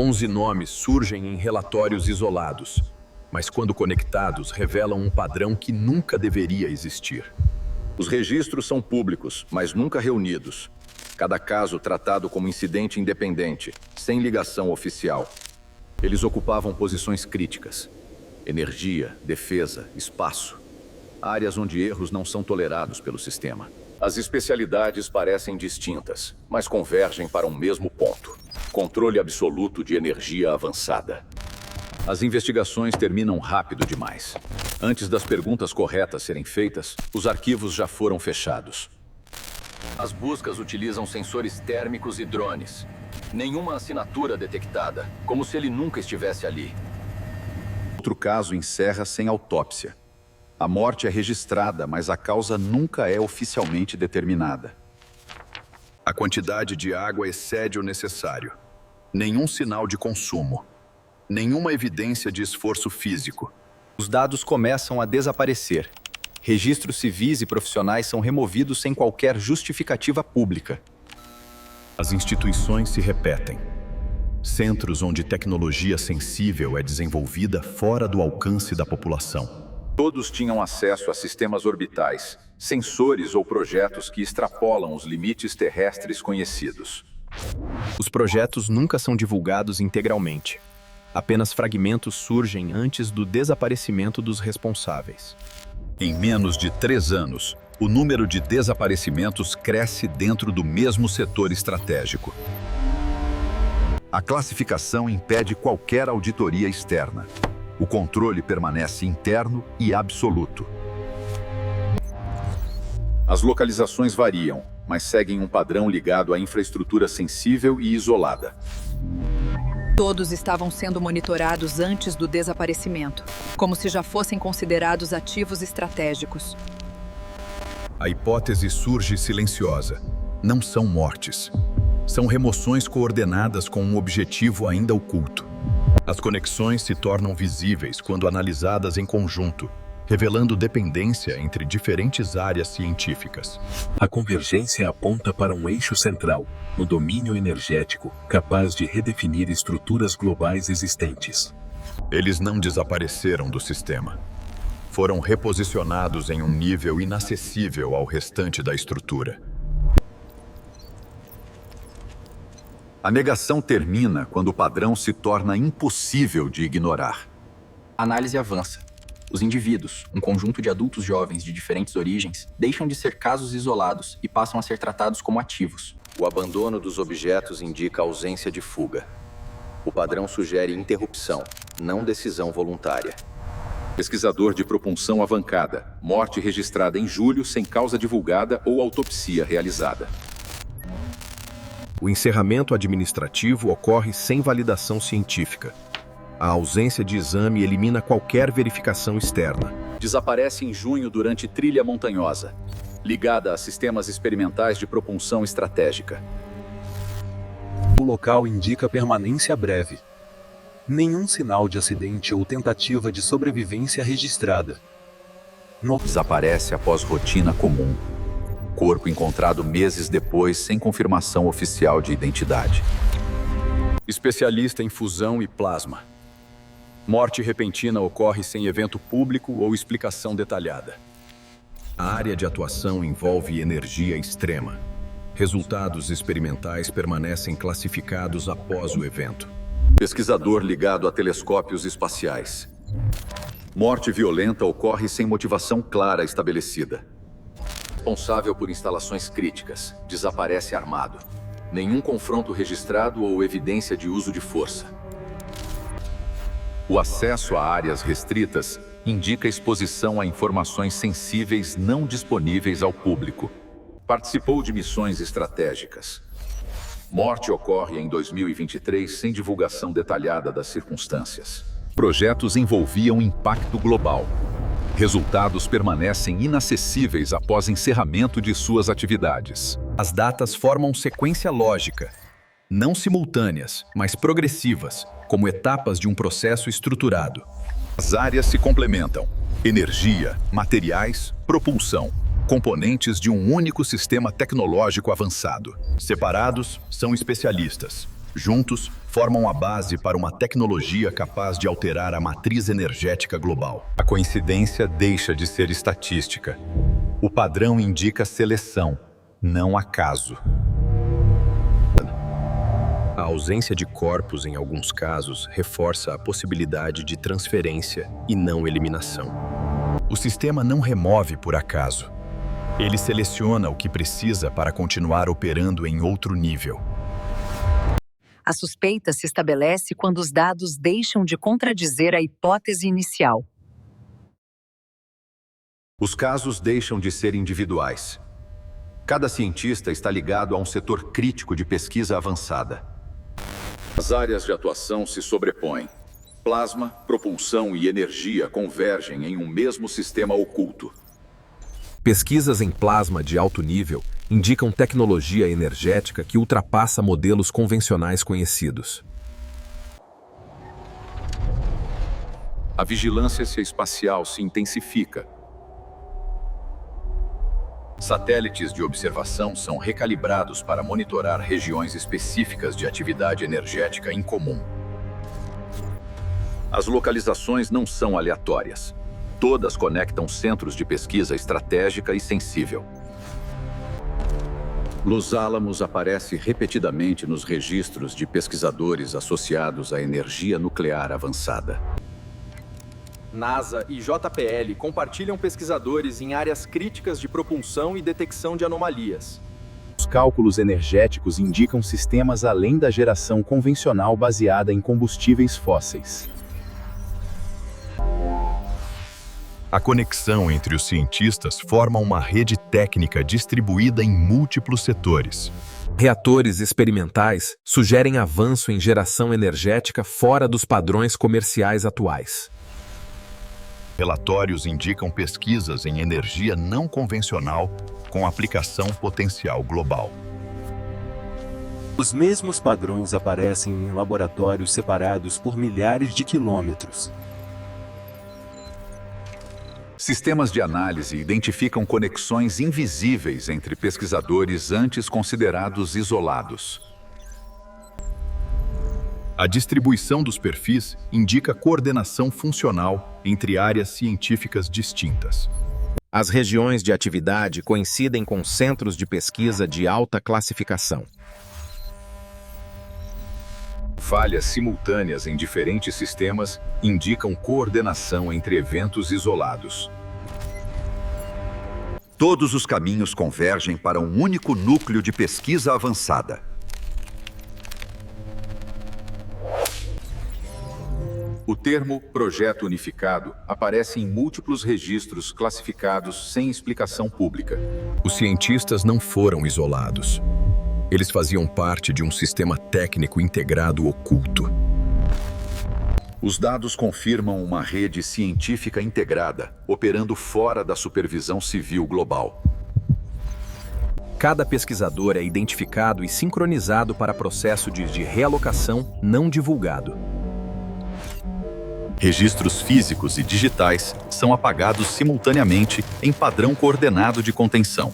11 nomes surgem em relatórios isolados, mas quando conectados revelam um padrão que nunca deveria existir. Os registros são públicos, mas nunca reunidos. Cada caso tratado como incidente independente, sem ligação oficial. Eles ocupavam posições críticas: energia, defesa, espaço. Áreas onde erros não são tolerados pelo sistema. As especialidades parecem distintas, mas convergem para um mesmo ponto: controle absoluto de energia avançada. As investigações terminam rápido demais. Antes das perguntas corretas serem feitas, os arquivos já foram fechados. As buscas utilizam sensores térmicos e drones. Nenhuma assinatura detectada, como se ele nunca estivesse ali. Outro caso encerra sem autópsia. A morte é registrada, mas a causa nunca é oficialmente determinada. A quantidade de água excede o necessário. Nenhum sinal de consumo. Nenhuma evidência de esforço físico. Os dados começam a desaparecer. Registros civis e profissionais são removidos sem qualquer justificativa pública. As instituições se repetem. Centros onde tecnologia sensível é desenvolvida fora do alcance da população. Todos tinham acesso a sistemas orbitais, sensores ou projetos que extrapolam os limites terrestres conhecidos. Os projetos nunca são divulgados integralmente. Apenas fragmentos surgem antes do desaparecimento dos responsáveis. Em menos de 3 anos, o número de desaparecimentos cresce dentro do mesmo setor estratégico. A classificação impede qualquer auditoria externa. O controle permanece interno e absoluto. As localizações variam, mas seguem um padrão ligado à infraestrutura sensível e isolada. Todos estavam sendo monitorados antes do desaparecimento, como se já fossem considerados ativos estratégicos. A hipótese surge silenciosa. Não são mortes. São remoções coordenadas com um objetivo ainda oculto. As conexões se tornam visíveis quando analisadas em conjunto, revelando dependência entre diferentes áreas científicas. A convergência aponta para um eixo central, no domínio energético, capaz de redefinir estruturas globais existentes. Eles não desapareceram do sistema. Foram reposicionados em um nível inacessível ao restante da estrutura. A negação termina quando o padrão se torna impossível de ignorar. A análise avança. Os indivíduos, um conjunto de adultos jovens de diferentes origens, deixam de ser casos isolados e passam a ser tratados como ativos. O abandono dos objetos indica ausência de fuga. O padrão sugere interrupção, não decisão voluntária. Pesquisador de propulsão avancada. Morte registrada em julho sem causa divulgada ou autopsia realizada. O encerramento administrativo ocorre sem validação científica. A ausência de exame elimina qualquer verificação externa. Desaparece em junho durante trilha montanhosa, ligada a sistemas experimentais de propulsão estratégica. O local indica permanência breve. Nenhum sinal de acidente ou tentativa de sobrevivência registrada. Desaparece após rotina comum. Corpo encontrado meses depois sem confirmação oficial de identidade. Especialista em fusão e plasma. Morte repentina ocorre sem evento público ou explicação detalhada. A área de atuação envolve energia extrema. Resultados experimentais permanecem classificados após o evento. Pesquisador ligado a telescópios espaciais. Morte violenta ocorre sem motivação clara estabelecida. Responsável por instalações críticas, desaparece armado. Nenhum confronto registrado ou evidência de uso de força. O acesso a áreas restritas indica exposição a informações sensíveis não disponíveis ao público. Participou de missões estratégicas. Morte ocorre em 2023 sem divulgação detalhada das circunstâncias. Projetos envolviam impacto global. Resultados permanecem inacessíveis após encerramento de suas atividades. As datas formam sequência lógica, não simultâneas, mas progressivas, como etapas de um processo estruturado. As áreas se complementam: energia, materiais, propulsão, componentes de um único sistema tecnológico avançado. Separados, são especialistas. Juntos, formam a base para uma tecnologia capaz de alterar a matriz energética global. A coincidência deixa de ser estatística. O padrão indica seleção, não acaso. A ausência de corpos, em alguns casos, reforça a possibilidade de transferência e não eliminação. O sistema não remove por acaso. Ele seleciona o que precisa para continuar operando em outro nível. A suspeita se estabelece quando os dados deixam de contradizer a hipótese inicial. Os casos deixam de ser individuais. Cada cientista está ligado a um setor crítico de pesquisa avançada. As áreas de atuação se sobrepõem. Plasma, propulsão e energia convergem em um mesmo sistema oculto. Pesquisas em plasma de alto nível indicam tecnologia energética que ultrapassa modelos convencionais conhecidos. A vigilância espacial se intensifica. Satélites de observação são recalibrados para monitorar regiões específicas de atividade energética incomum. As localizações não são aleatórias. Todas conectam centros de pesquisa estratégica e sensível. Los Alamos aparece repetidamente nos registros de pesquisadores associados à energia nuclear avançada. NASA e JPL compartilham pesquisadores em áreas críticas de propulsão e detecção de anomalias. Os cálculos energéticos indicam sistemas além da geração convencional baseada em combustíveis fósseis. A conexão entre os cientistas forma uma rede técnica distribuída em múltiplos setores. Reatores experimentais sugerem avanço em geração energética fora dos padrões comerciais atuais. Relatórios indicam pesquisas em energia não convencional com aplicação potencial global. Os mesmos padrões aparecem em laboratórios separados por milhares de quilômetros. Sistemas de análise identificam conexões invisíveis entre pesquisadores antes considerados isolados. A distribuição dos perfis indica coordenação funcional entre áreas científicas distintas. As regiões de atividade coincidem com centros de pesquisa de alta classificação. Falhas simultâneas em diferentes sistemas indicam coordenação entre eventos isolados. Todos os caminhos convergem para um único núcleo de pesquisa avançada. O termo projeto unificado aparece em múltiplos registros classificados sem explicação pública. Os cientistas não foram isolados. Eles faziam parte de um sistema técnico integrado oculto. Os dados confirmam uma rede científica integrada, operando fora da supervisão civil global. Cada pesquisador é identificado e sincronizado para processo de realocação não divulgado. Registros físicos e digitais são apagados simultaneamente em padrão coordenado de contenção.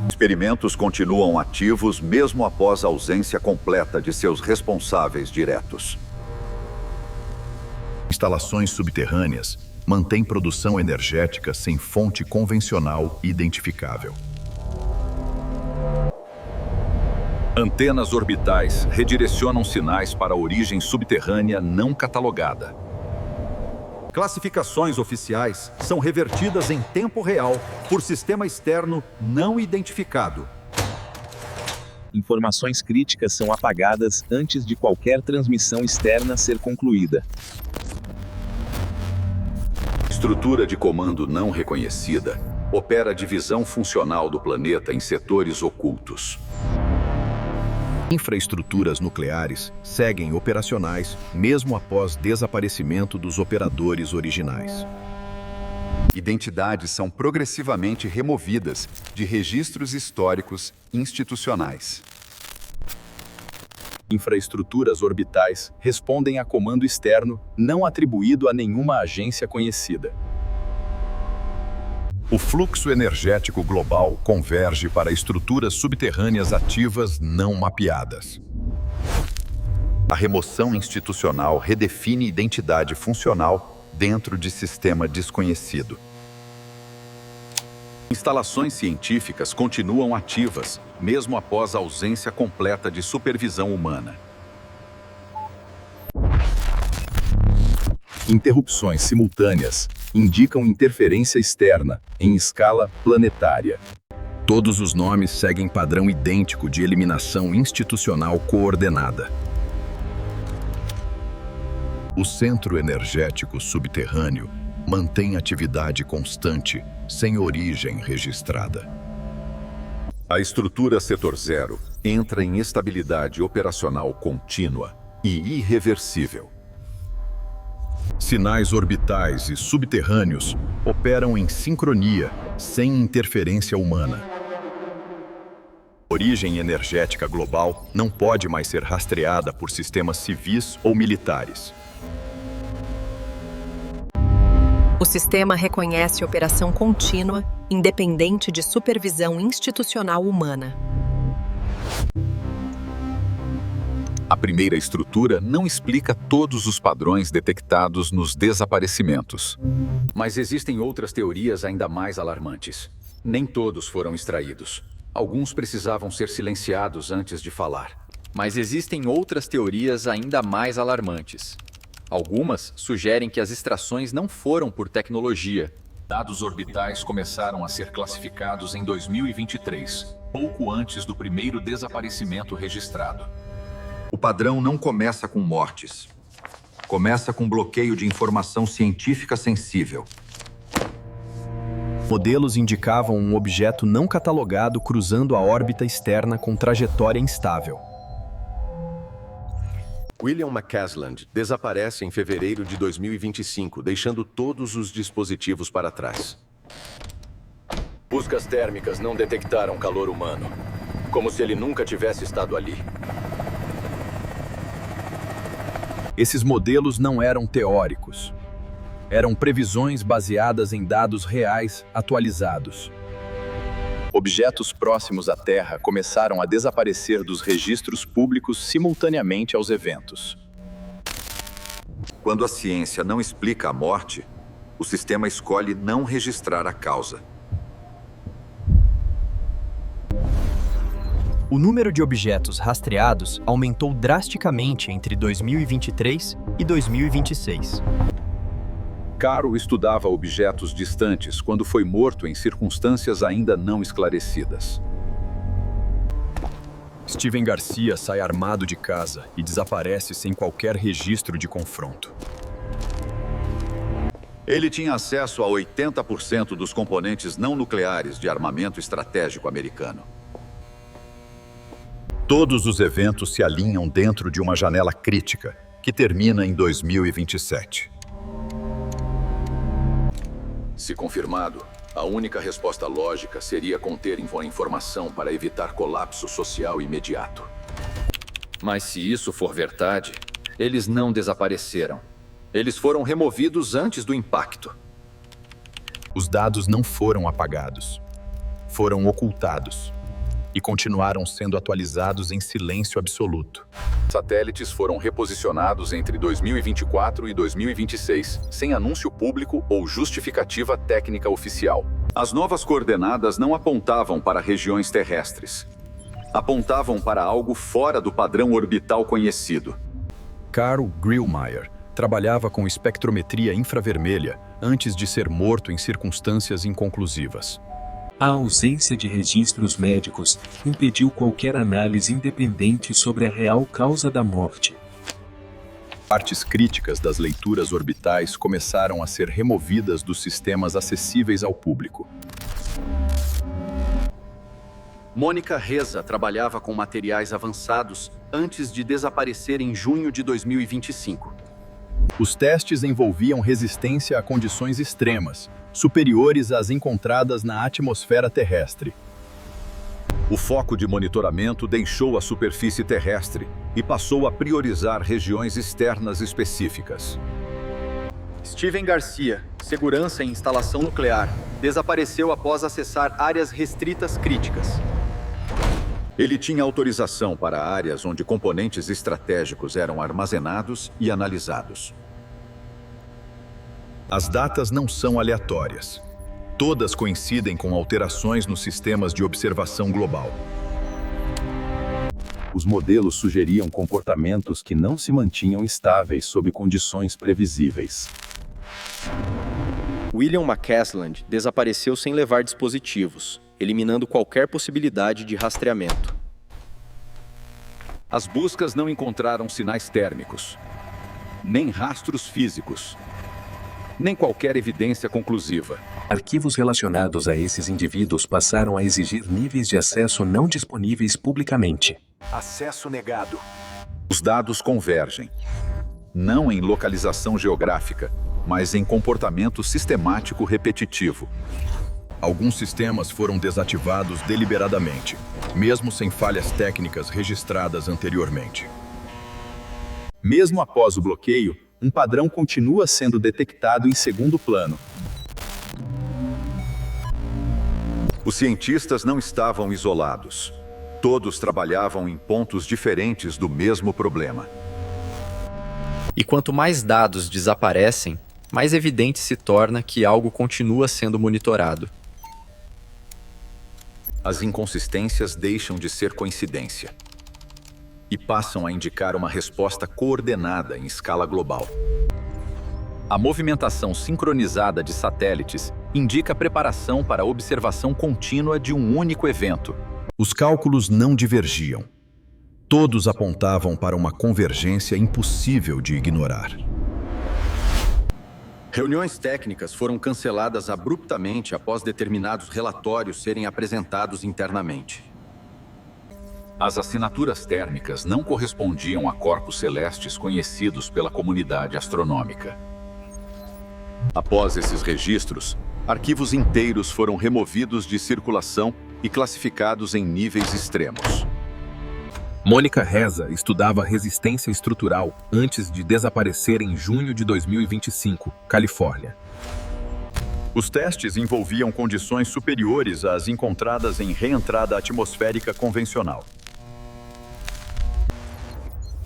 Experimentos continuam ativos mesmo após a ausência completa de seus responsáveis diretos. Instalações subterrâneas mantêm produção energética sem fonte convencional identificável. Antenas orbitais redirecionam sinais para a origem subterrânea não catalogada. Classificações oficiais são revertidas em tempo real por sistema externo não identificado. Informações críticas são apagadas antes de qualquer transmissão externa ser concluída. Estrutura de comando não reconhecida opera a divisão funcional do planeta em setores ocultos. Infraestruturas nucleares seguem operacionais mesmo após desaparecimento dos operadores originais. Identidades são progressivamente removidas de registros históricos institucionais. Infraestruturas orbitais respondem a comando externo não atribuído a nenhuma agência conhecida. O fluxo energético global converge para estruturas subterrâneas ativas não mapeadas. A remoção institucional redefine identidade funcional dentro de sistema desconhecido. Instalações científicas continuam ativas, mesmo após a ausência completa de supervisão humana. Interrupções simultâneas indicam interferência externa em escala planetária. Todos os nomes seguem padrão idêntico de eliminação institucional coordenada. O centro energético subterrâneo mantém atividade constante, sem origem registrada. A estrutura Setor Zero entra em estabilidade operacional contínua e irreversível. Sinais orbitais e subterrâneos operam em sincronia, sem interferência humana. A origem energética global não pode mais ser rastreada por sistemas civis ou militares. O sistema reconhece operação contínua, independente de supervisão institucional humana. A primeira estrutura não explica todos os padrões detectados nos desaparecimentos. Mas existem outras teorias ainda mais alarmantes. Nem todos foram extraídos. Alguns precisavam ser silenciados antes de falar. Mas existem outras teorias ainda mais alarmantes. Algumas sugerem que as extrações não foram por tecnologia. Dados orbitais começaram a ser classificados em 2023, pouco antes do primeiro desaparecimento registrado. O padrão não começa com mortes. Começa com bloqueio de informação científica sensível. Modelos indicavam um objeto não catalogado cruzando a órbita externa com trajetória instável. William McCasland desaparece em fevereiro de 2025, deixando todos os dispositivos para trás. Buscas térmicas não detectaram calor humano, como se ele nunca tivesse estado ali. Esses modelos não eram teóricos. Eram previsões baseadas em dados reais atualizados. Objetos próximos à Terra começaram a desaparecer dos registros públicos simultaneamente aos eventos. Quando a ciência não explica a morte, o sistema escolhe não registrar a causa. O número de objetos rastreados aumentou drasticamente entre 2023 e 2026. Caro estudava objetos distantes quando foi morto em circunstâncias ainda não esclarecidas. Steven Garcia sai armado de casa e desaparece sem qualquer registro de confronto. Ele tinha acesso a 80% dos componentes não nucleares de armamento estratégico americano. Todos os eventos se alinham dentro de uma janela crítica, que termina em 2027. Se confirmado, a única resposta lógica seria conter informação para evitar colapso social imediato. Mas se isso for verdade, eles não desapareceram. Eles foram removidos antes do impacto. Os dados não foram apagados. Foram ocultados. E continuaram sendo atualizados em silêncio absoluto. Satélites foram reposicionados entre 2024 e 2026, sem anúncio público ou justificativa técnica oficial. As novas coordenadas não apontavam para regiões terrestres. Apontavam para algo fora do padrão orbital conhecido. Carl Grillmeyer trabalhava com espectrometria infravermelha antes de ser morto em circunstâncias inconclusivas. A ausência de registros médicos impediu qualquer análise independente sobre a real causa da morte. Partes críticas das leituras orbitais começaram a ser removidas dos sistemas acessíveis ao público. Mônica Reza trabalhava com materiais avançados antes de desaparecer em junho de 2025. Os testes envolviam resistência a condições extremas, superiores às encontradas na atmosfera terrestre. O foco de monitoramento deixou a superfície terrestre e passou a priorizar regiões externas específicas. Steven Garcia, segurança em instalação nuclear, desapareceu após acessar áreas restritas críticas. Ele tinha autorização para áreas onde componentes estratégicos eram armazenados e analisados. As datas não são aleatórias. Todas coincidem com alterações nos sistemas de observação global. Os modelos sugeriam comportamentos que não se mantinham estáveis sob condições previsíveis. William McCasland desapareceu sem levar dispositivos, eliminando qualquer possibilidade de rastreamento. As buscas não encontraram sinais térmicos, nem rastros físicos, nem qualquer evidência conclusiva. Arquivos relacionados a esses indivíduos passaram a exigir níveis de acesso não disponíveis publicamente. Acesso negado. Os dados convergem, não em localização geográfica, mas em comportamento sistemático repetitivo. Alguns sistemas foram desativados deliberadamente, mesmo sem falhas técnicas registradas anteriormente. Mesmo após o bloqueio, um padrão continua sendo detectado em segundo plano. Os cientistas não estavam isolados. Todos trabalhavam em pontos diferentes do mesmo problema. E quanto mais dados desaparecem, mais evidente se torna que algo continua sendo monitorado. As inconsistências deixam de ser coincidência e passam a indicar uma resposta coordenada em escala global. A movimentação sincronizada de satélites indica preparação para a observação contínua de um único evento. Os cálculos não divergiam. Todos apontavam para uma convergência impossível de ignorar. Reuniões técnicas foram canceladas abruptamente após determinados relatórios serem apresentados internamente. As assinaturas térmicas não correspondiam a corpos celestes conhecidos pela comunidade astronômica. Após esses registros, arquivos inteiros foram removidos de circulação e classificados em níveis extremos. Mônica Reza estudava resistência estrutural antes de desaparecer em junho de 2025, Califórnia. Os testes envolviam condições superiores às encontradas em reentrada atmosférica convencional.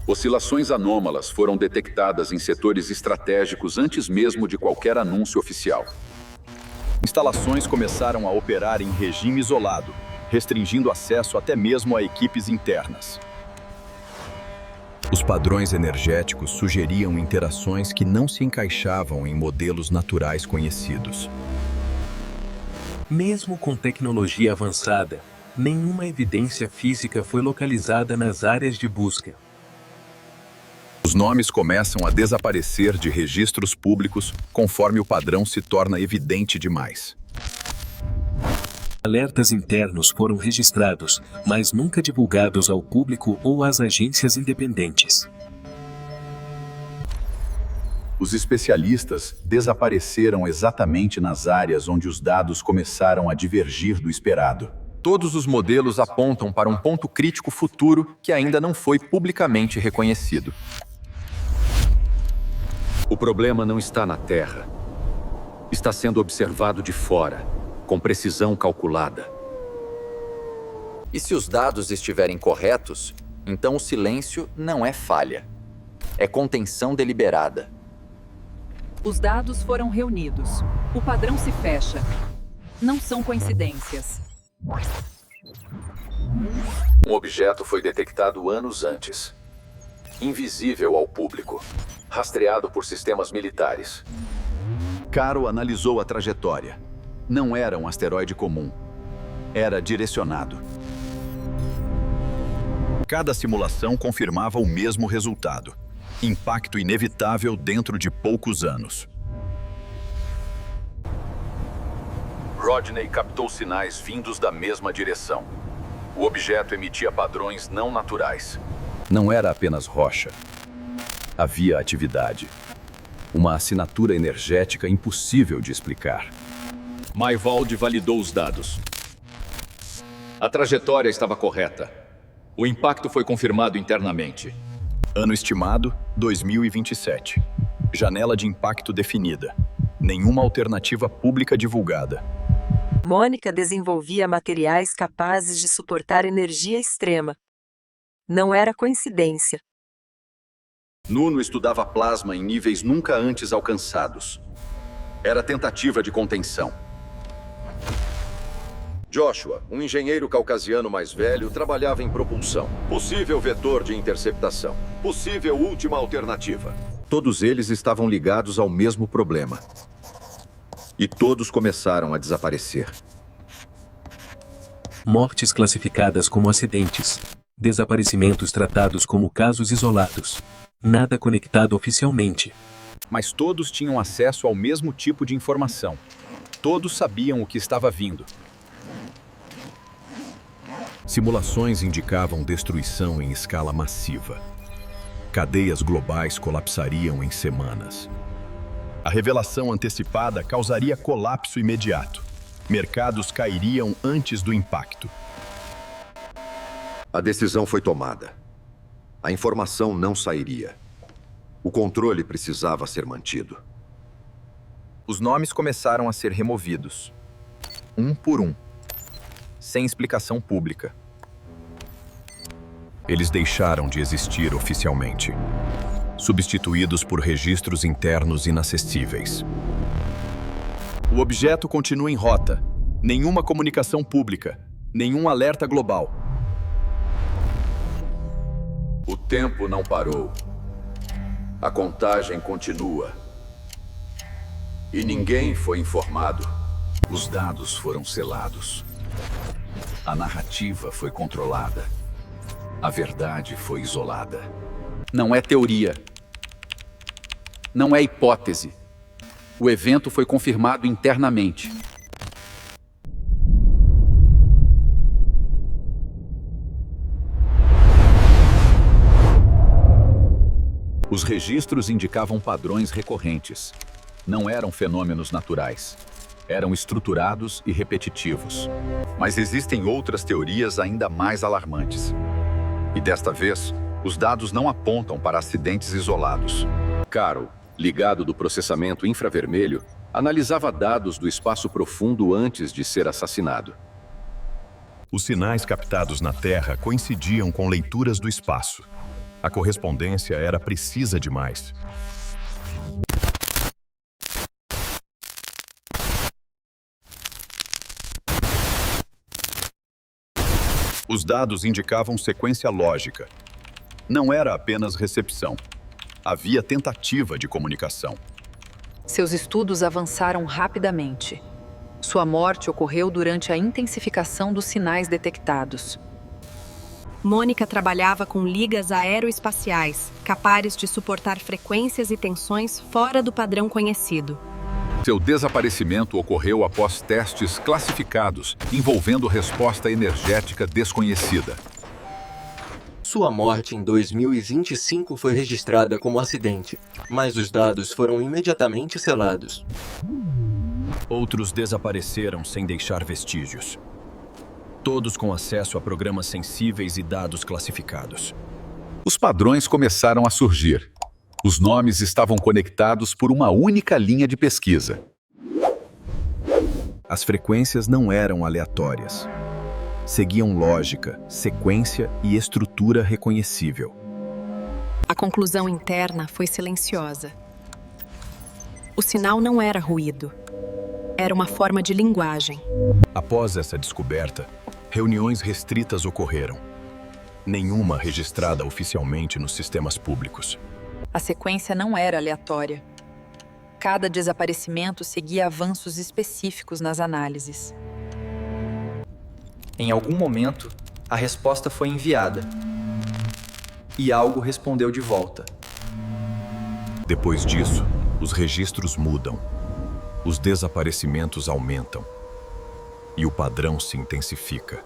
Oscilações anômalas foram detectadas em setores estratégicos antes mesmo de qualquer anúncio oficial. Instalações começaram a operar em regime isolado, restringindo acesso até mesmo a equipes internas. Os padrões energéticos sugeriam interações que não se encaixavam em modelos naturais conhecidos. Mesmo com tecnologia avançada, nenhuma evidência física foi localizada nas áreas de busca. Os nomes começam a desaparecer de registros públicos conforme o padrão se torna evidente demais. Alertas internos foram registrados, mas nunca divulgados ao público ou às agências independentes. Os especialistas desapareceram exatamente nas áreas onde os dados começaram a divergir do esperado. Todos os modelos apontam para um ponto crítico futuro que ainda não foi publicamente reconhecido. O problema não está na Terra. Está sendo observado de fora, com precisão calculada. E se os dados estiverem corretos, então o silêncio não é falha. É contenção deliberada. Os dados foram reunidos. O padrão se fecha. Não são coincidências. Um objeto foi detectado anos antes. Invisível ao público. Rastreado por sistemas militares. Caro analisou a trajetória. Não era um asteroide comum. Era direcionado. Cada simulação confirmava o mesmo resultado. Impacto inevitável dentro de poucos anos. Rodney captou sinais vindos da mesma direção. O objeto emitia padrões não naturais. Não era apenas rocha. Havia atividade. Uma assinatura energética impossível de explicar. Maywald validou os dados. A trajetória estava correta. O impacto foi confirmado internamente. Ano estimado, 2027. Janela de impacto definida. Nenhuma alternativa pública divulgada. Mônica desenvolvia materiais capazes de suportar energia extrema. Não era coincidência. Nuno estudava plasma em níveis nunca antes alcançados. Era tentativa de contenção. Joshua, um engenheiro caucasiano mais velho, trabalhava em propulsão. Possível vetor de interceptação. Possível última alternativa. Todos eles estavam ligados ao mesmo problema. E todos começaram a desaparecer. Mortes classificadas como acidentes. Desaparecimentos tratados como casos isolados. Nada conectado oficialmente. Mas todos tinham acesso ao mesmo tipo de informação. Todos sabiam o que estava vindo. Simulações indicavam destruição em escala massiva. Cadeias globais colapsariam em semanas. A revelação antecipada causaria colapso imediato. Mercados cairiam antes do impacto. A decisão foi tomada. A informação não sairia. O controle precisava ser mantido. Os nomes começaram a ser removidos, um por um, sem explicação pública. Eles deixaram de existir oficialmente, substituídos por registros internos inacessíveis. O objeto continua em rota. Nenhuma comunicação pública, nenhum alerta global. O tempo não parou. A contagem continua. E ninguém foi informado. Os dados foram selados. A narrativa foi controlada. A verdade foi isolada. Não é teoria. Não é hipótese. O evento foi confirmado internamente. Os registros indicavam padrões recorrentes. Não eram fenômenos naturais. Eram estruturados e repetitivos. Mas existem outras teorias ainda mais alarmantes. E desta vez, os dados não apontam para acidentes isolados. Carol, ligado do processamento infravermelho, analisava dados do espaço profundo antes de ser assassinado. Os sinais captados na Terra coincidiam com leituras do espaço. A correspondência era precisa demais. Os dados indicavam sequência lógica. Não era apenas recepção. Havia tentativa de comunicação. Seus estudos avançaram rapidamente. Sua morte ocorreu durante a intensificação dos sinais detectados. Mônica trabalhava com ligas aeroespaciais, capazes de suportar frequências e tensões fora do padrão conhecido. Seu desaparecimento ocorreu após testes classificados, envolvendo resposta energética desconhecida. Sua morte em 2025 foi registrada como acidente, mas os dados foram imediatamente selados. Outros desapareceram sem deixar vestígios. Todos com acesso a programas sensíveis e dados classificados. Os padrões começaram a surgir. Os nomes estavam conectados por uma única linha de pesquisa. As frequências não eram aleatórias. Seguiam lógica, sequência e estrutura reconhecível. A conclusão interna foi silenciosa. O sinal não era ruído. Era uma forma de linguagem. Após essa descoberta, reuniões restritas ocorreram. Nenhuma registrada oficialmente nos sistemas públicos. A sequência não era aleatória. Cada desaparecimento seguia avanços específicos nas análises. Em algum momento, a resposta foi enviada. E algo respondeu de volta. Depois disso, os registros mudam. Os desaparecimentos aumentam. E o padrão se intensifica.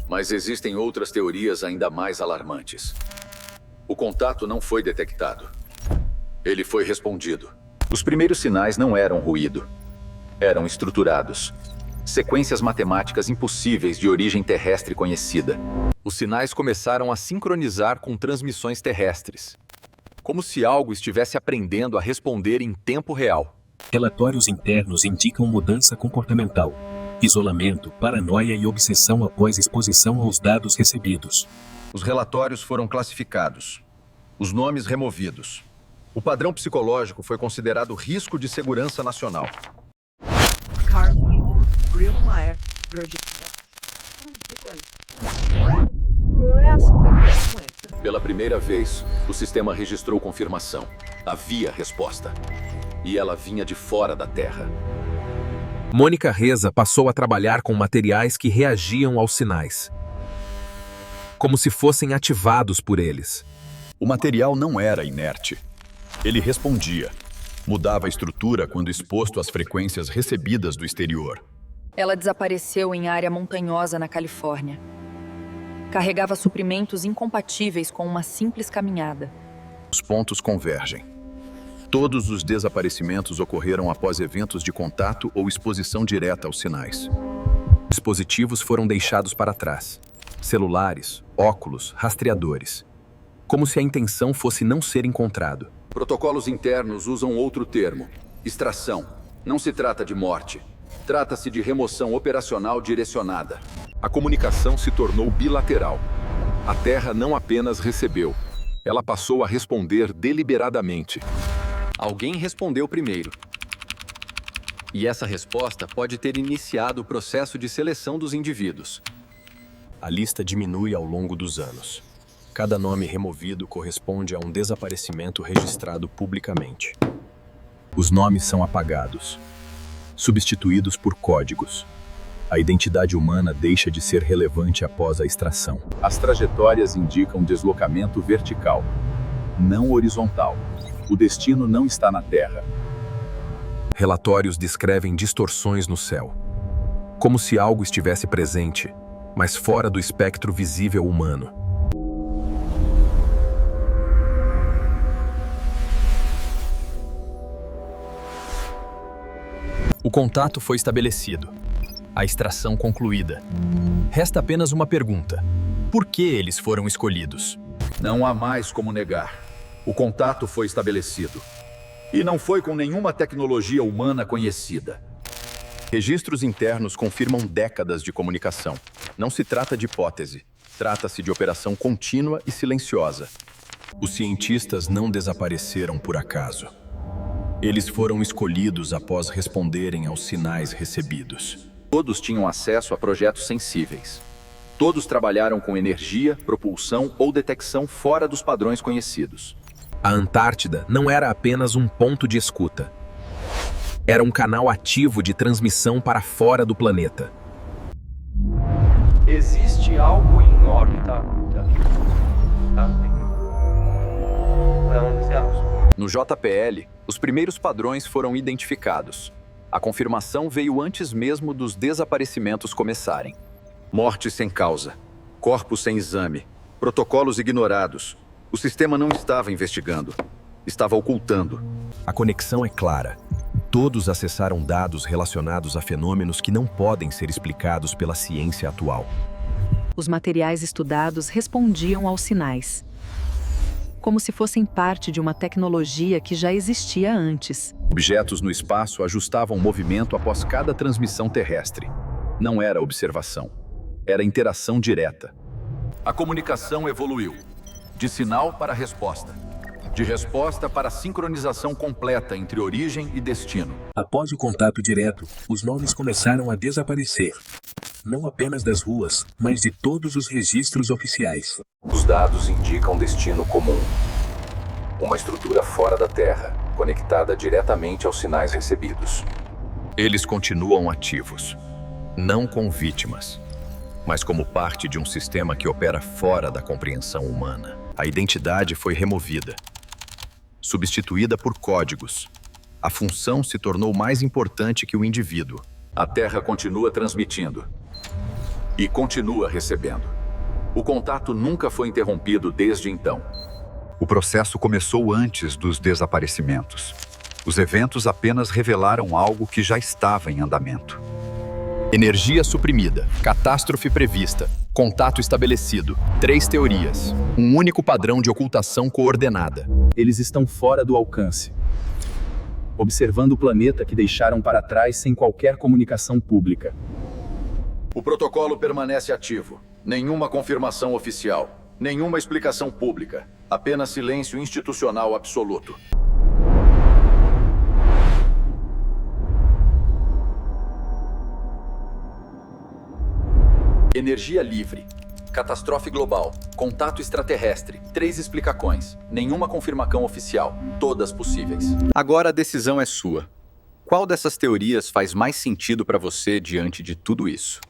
Mas existem outras teorias ainda mais alarmantes. O contato não foi detectado. Ele foi respondido. Os primeiros sinais não eram ruído. Eram estruturados. Sequências matemáticas impossíveis de origem terrestre conhecida. Os sinais começaram a sincronizar com transmissões terrestres. como se algo estivesse aprendendo a responder em tempo real. Relatórios internos indicam mudança comportamental, isolamento, paranoia e obsessão após exposição aos dados recebidos. Os relatórios foram classificados. Os nomes removidos. O padrão psicológico foi considerado risco de segurança nacional. Pela primeira vez, o sistema registrou confirmação. Havia resposta. E ela vinha de fora da Terra. Mônica Reza passou a trabalhar com materiais que reagiam aos sinais, como se fossem ativados por eles. O material não era inerte. Ele respondia. Mudava a estrutura quando exposto às frequências recebidas do exterior. Ela desapareceu em área montanhosa na Califórnia. Carregava suprimentos incompatíveis com uma simples caminhada. Os pontos convergem. Todos os desaparecimentos ocorreram após eventos de contato ou exposição direta aos sinais. Dispositivos foram deixados para trás. Celulares, óculos, rastreadores. Como se a intenção fosse não ser encontrado. Protocolos internos usam outro termo. Extração. Não se trata de morte. Trata-se de remoção operacional direcionada. A comunicação se tornou bilateral. A Terra não apenas recebeu, ela passou a responder deliberadamente. Alguém respondeu primeiro. E essa resposta pode ter iniciado o processo de seleção dos indivíduos. A lista diminui ao longo dos anos. Cada nome removido corresponde a um desaparecimento registrado publicamente. Os nomes são apagados, substituídos por códigos. A identidade humana deixa de ser relevante após a extração. As trajetórias indicam deslocamento vertical, não horizontal. O destino não está na Terra. Relatórios descrevem distorções no céu, como se algo estivesse presente, mas fora do espectro visível humano. O contato foi estabelecido. A extração concluída. Resta apenas uma pergunta. Por que eles foram escolhidos? Não há mais como negar. O contato foi estabelecido. E não foi com nenhuma tecnologia humana conhecida. Registros internos confirmam décadas de comunicação. Não se trata de hipótese. Trata-se de operação contínua e silenciosa. Os cientistas não desapareceram por acaso. Eles foram escolhidos após responderem aos sinais recebidos. Todos tinham acesso a projetos sensíveis. Todos trabalharam com energia, propulsão ou detecção fora dos padrões conhecidos. A Antártida não era apenas um ponto de escuta. Era um canal ativo de transmissão para fora do planeta. Existe algo em órbita. No JPL, os primeiros padrões foram identificados. A confirmação veio antes mesmo dos desaparecimentos começarem. Morte sem causa, corpos sem exame, protocolos ignorados. O sistema não estava investigando, estava ocultando. A conexão é clara. Todos acessaram dados relacionados a fenômenos que não podem ser explicados pela ciência atual. Os materiais estudados respondiam aos sinais, como se fossem parte de uma tecnologia que já existia antes. Objetos no espaço ajustavam o movimento após cada transmissão terrestre. Não era observação, era interação direta. A comunicação evoluiu. De sinal para resposta. De resposta para sincronização completa entre origem e destino. Após o contato direto, os nomes começaram a desaparecer. Não apenas das ruas, mas de todos os registros oficiais. Os dados indicam destino comum. Uma estrutura fora da Terra, conectada diretamente aos sinais recebidos. Eles continuam ativos, não com vítimas, mas como parte de um sistema que opera fora da compreensão humana. A identidade foi removida, substituída por códigos. A função se tornou mais importante que o indivíduo. A Terra continua transmitindo e continua recebendo. O contato nunca foi interrompido desde então. O processo começou antes dos desaparecimentos. Os eventos apenas revelaram algo que já estava em andamento. Energia suprimida, catástrofe prevista, contato estabelecido, 3 teorias, um único padrão de ocultação coordenada. Eles estão fora do alcance, observando o planeta que deixaram para trás sem qualquer comunicação pública. O protocolo permanece ativo. Nenhuma confirmação oficial. Nenhuma explicação pública. Apenas silêncio institucional absoluto. Energia livre. Catástrofe global. Contato extraterrestre. 3 explicações. Nenhuma confirmação oficial. Todas possíveis. Agora a decisão é sua. Qual dessas teorias faz mais sentido para você diante de tudo isso?